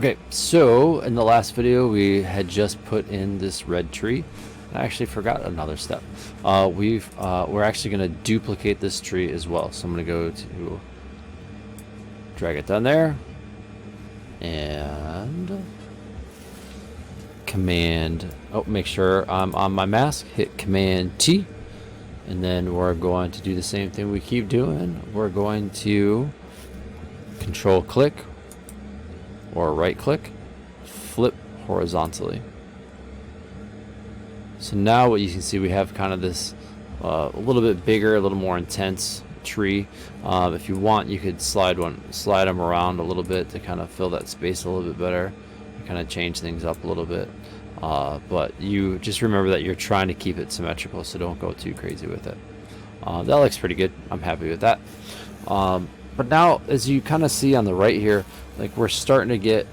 Okay, so in the last video we had just put in this red tree. I actually forgot another step. We're actually going to duplicate this tree as well. So I'm going to go to drag it down there and command. Oh, make sure I'm on my mask. Hit Command T, and then we're going to do the same thing we keep doing. We're going to Control click or right click, flip horizontally. So now what you can see, we have kind of this a little bit bigger, a little more intense tree. If you want, you could slide them around a little bit to kind of fill that space a little bit better, kind of change things up a little bit. But you just remember that you're trying to keep it symmetrical, so don't go too crazy with it. That looks pretty good. I'm happy with that. But now, as you kind of see on the right here, like we're starting to get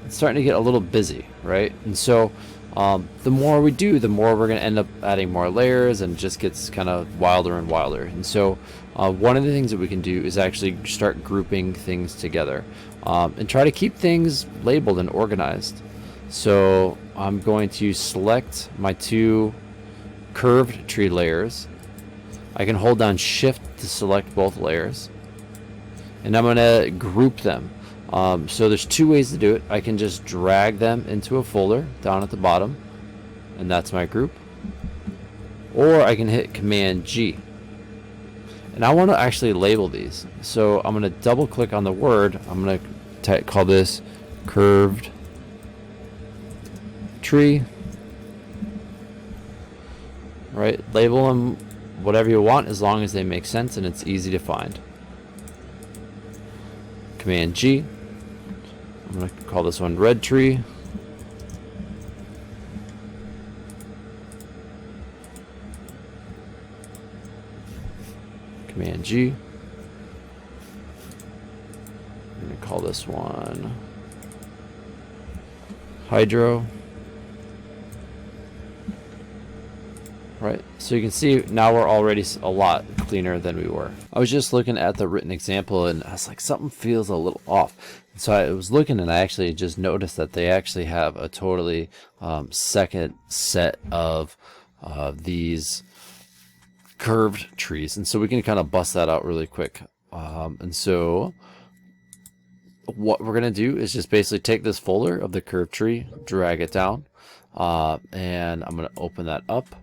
it's starting to get a little busy, right? And so the more we do, the more we're going to end up adding more layers, and it just gets kind of wilder and wilder. And so one of the things that we can do is actually start grouping things together and try to keep things labeled and organized. So I'm going to select my two curved tree layers. I can hold down Shift to select both layers, and I'm going to group them. So there's two ways to do it. I can just drag them into a folder down at the bottom, and that's my group. Or I can hit Command G. And I want to actually label these. So I'm going to double click on the word. I'm going to call this curved tree. Right? Label them whatever you want as long as they make sense and it's easy to find. Command G. I'm going to call this one red tree. Command G. I'm going to call this one hydro. Right, so you can see now we're already a lot cleaner than we were. I was just looking at the written example and I was like, something feels a little off. And so I was looking and I actually just noticed that they actually have a totally second set of these curved trees. And so we can kind of bust that out really quick. And so what we're going to do is just basically take this folder of the curved tree, drag it down, and I'm going to open that up.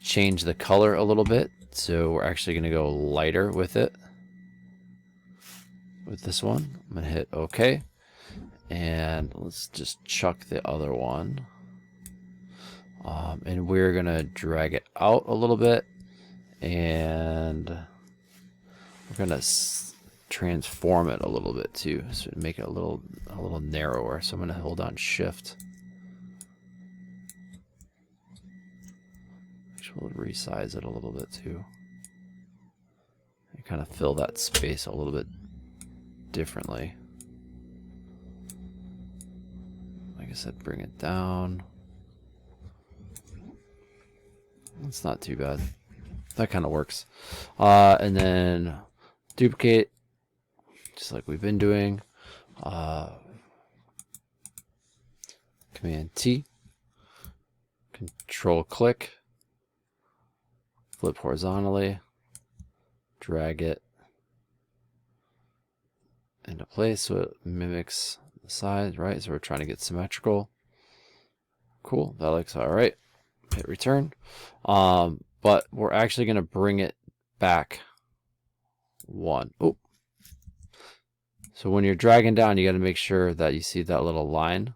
Change the color a little bit, so we're actually going to go lighter with it. With this one, I'm going to hit OK, and let's just chuck the other one, and we're going to drag it out a little bit, and we're going to transform it a little bit too, so make it a little narrower. So I'm going to hold on Shift. We'll resize it a little bit too. And kind of fill that space a little bit differently. Like I said, bring it down. It's not too bad. That kind of works. And then duplicate, just like we've been doing. Command T. Control click. Flip horizontally, drag it into place so it mimics the size, right? So we're trying to get symmetrical. Cool, that looks all right. Hit return. But we're actually going to bring it back one. Oh, so when you're dragging down, you got to make sure that you see that little line.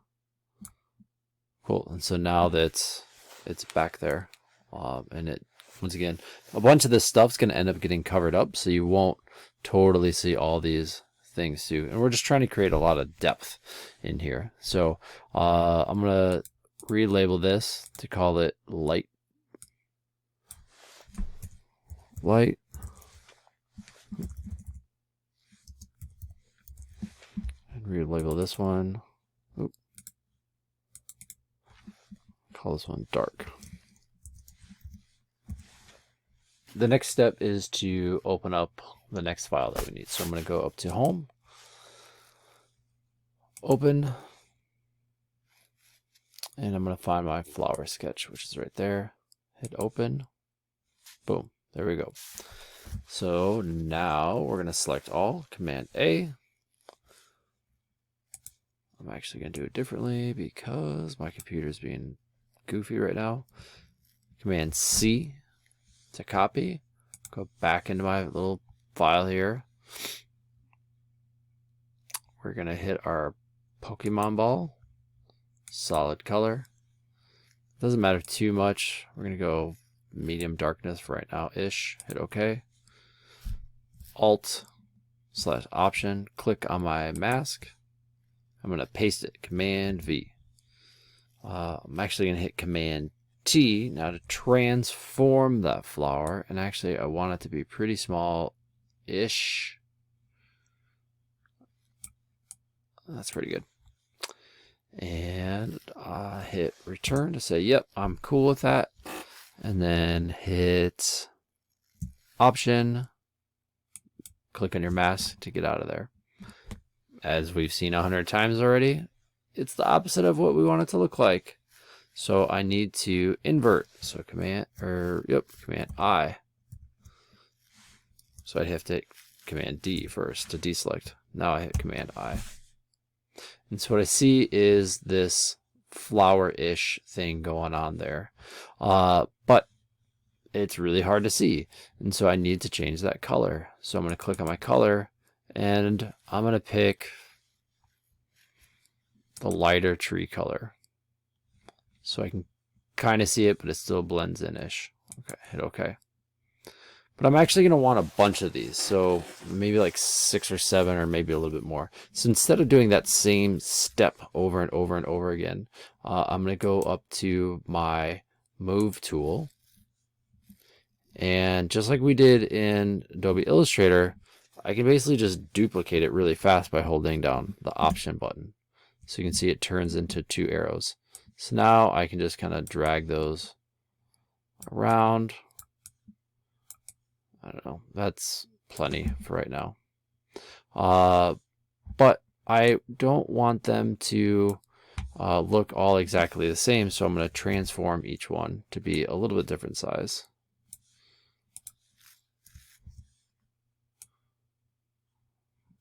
Cool, and so now that it's back there, and it. Once again, a bunch of this stuff's going to end up getting covered up, so you won't totally see all these things too. And we're just trying to create a lot of depth in here. So I'm going to relabel this to call it light. Light. And relabel this one. Oop. Call this one dark. The next step is to open up the next file that we need. So I'm going to go up to Home, open, and I'm going to find my flower sketch, which is right there. Hit open. Boom. There we go. So now we're going to select all, Command A. I'm actually going to do it differently because my computer is being goofy right now. Command C to copy. Go back into my little file here. We're going to hit our Pokemon ball. Solid color. Doesn't matter too much. We're going to go medium darkness for right now-ish. Hit OK. Alt/Option. Click on my mask. I'm going to paste it. Command V. I'm actually going to hit Command T now to transform that flower. And actually, I want it to be pretty small-ish. That's pretty good. And hit return to say, yep, I'm cool with that. And then hit Option. Click on your mask to get out of there. As we've seen 100 times already, it's the opposite of what we want it to look like. So I need to invert. So Command I. So I'd have to hit Command D first to deselect. Now I hit Command I. And so what I see is this flower-ish thing going on there. But it's really hard to see. And so I need to change that color. So I'm going to click on my color and I'm going to pick the lighter tree color. So I can kind of see it, but it still blends in-ish. Okay, hit OK. But I'm actually going to want a bunch of these. So maybe like 6 or 7 or maybe a little bit more. So instead of doing that same step over and over and over again, I'm going to go up to my Move tool. And just like we did in Adobe Illustrator, I can basically just duplicate it really fast by holding down the Option button. So you can see it turns into 2 arrows. So now I can just kind of drag those around. I don't know, that's plenty for right now. But I don't want them to look all exactly the same, so I'm going to transform each one to be a little bit different size.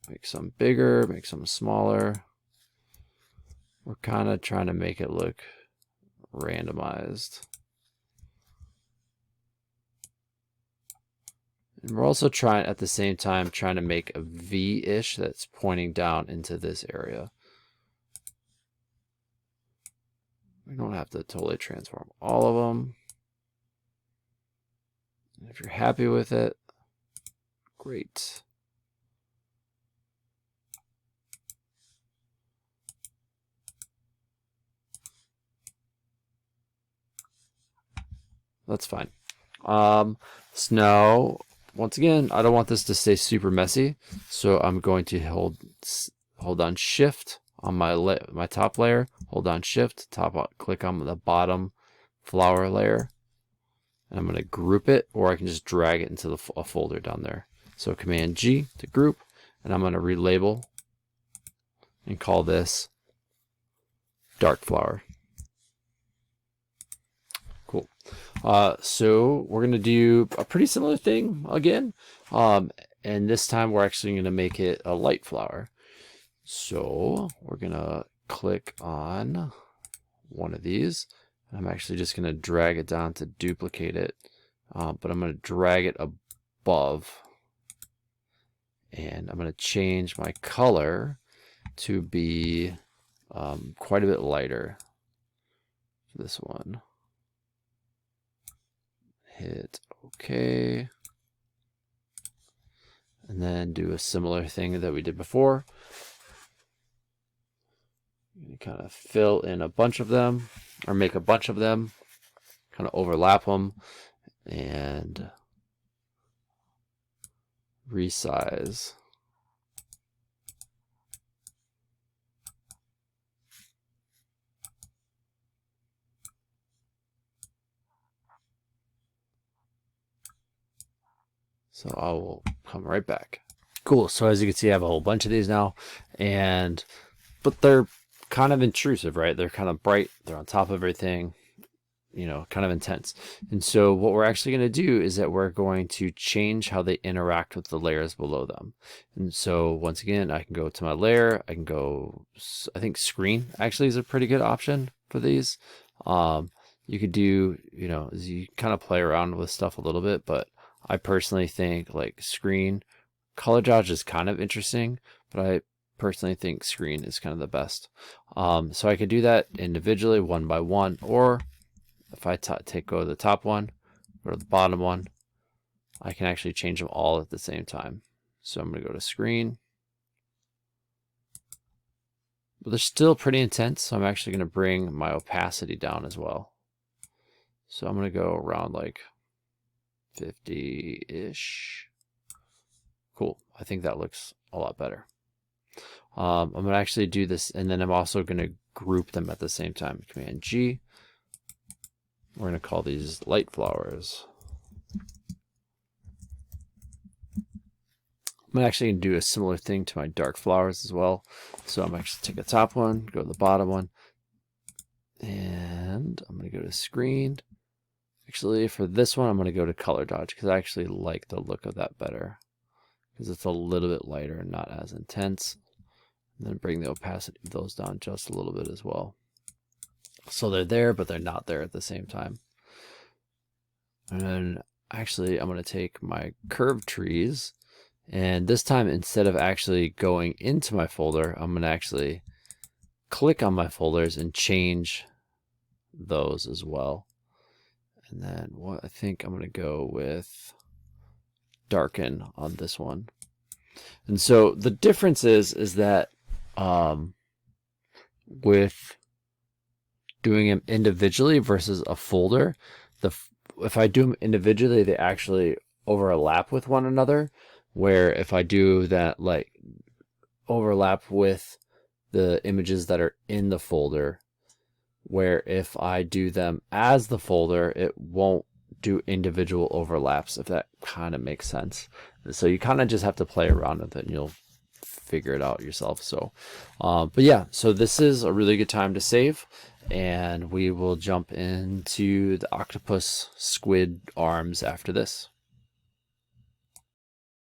Make some bigger, make some smaller. We're kind of trying to make it look randomized. And we're also trying, at the same time, trying to make a V-ish that's pointing down into this area. We don't have to totally transform all of them. And if you're happy with it, great. That's fine. So now, once again, I don't want this to stay super messy, so I'm going to hold down Shift on my top layer, hold down Shift, click on the bottom flower layer, and I'm going to group it, or I can just drag it into a folder down there. So Command G to group, and I'm going to relabel and call this Dark Flower. Cool. So we're going to do a pretty similar thing again. And this time we're actually going to make it a light flower. So we're going to click on one of these. I'm actually just going to drag it down to duplicate it. But I'm going to drag it above. And I'm going to change my color to be quite a bit lighter for this one. Hit OK. And then do a similar thing that we did before. You kind of fill in a bunch of them, or make a bunch of them, kind of overlap them, and resize. So I will come right back. Cool. So as you can see, I have a whole bunch of these now, and but they're kind of intrusive, right? They're kind of bright, they're on top of everything, you know, kind of intense. And so what we're actually going to do is that we're going to change how they interact with the layers below them. And so once again, I can go to my layer, I can go, I think screen actually is a pretty good option for these. You could do, you know, you kind of play around with stuff a little bit, but I personally think like screen, color dodge is kind of interesting, but I personally think screen is kind of the best. So I could do that individually, one by one, or if I go to the top one, go to the bottom one, I can actually change them all at the same time. So I'm going to go to screen. But they're still pretty intense, so I'm actually going to bring my opacity down as well. So I'm going to go around like 50-ish. Cool. I think that looks a lot better. I'm going to actually do this, and then I'm also going to group them at the same time. Command G. We're going to call these light flowers. I'm actually going to do a similar thing to my dark flowers as well. So I'm actually take the top one, go to the bottom one, and I'm going to go to screen. Actually, for this one, I'm going to go to color dodge because I actually like the look of that better because it's a little bit lighter and not as intense. And then bring the opacity of those down just a little bit as well. So they're there, but they're not there at the same time. And then actually, I'm going to take my curved trees, and this time, instead of actually going into my folder, I'm going to actually click on my folders and change those as well. And then what I think I'm going to go with darken on this one. And so the difference is that with doing them individually versus a folder, if I do them individually, they actually overlap with one another. Where if I do that, like overlap with the images that are in the folder, where if I do them as the folder, it won't do individual overlaps, if that kind of makes sense. So you kind of just have to play around with it and you'll figure it out yourself. So, but yeah, so this is a really good time to save, and we will jump into the octopus squid arms after this.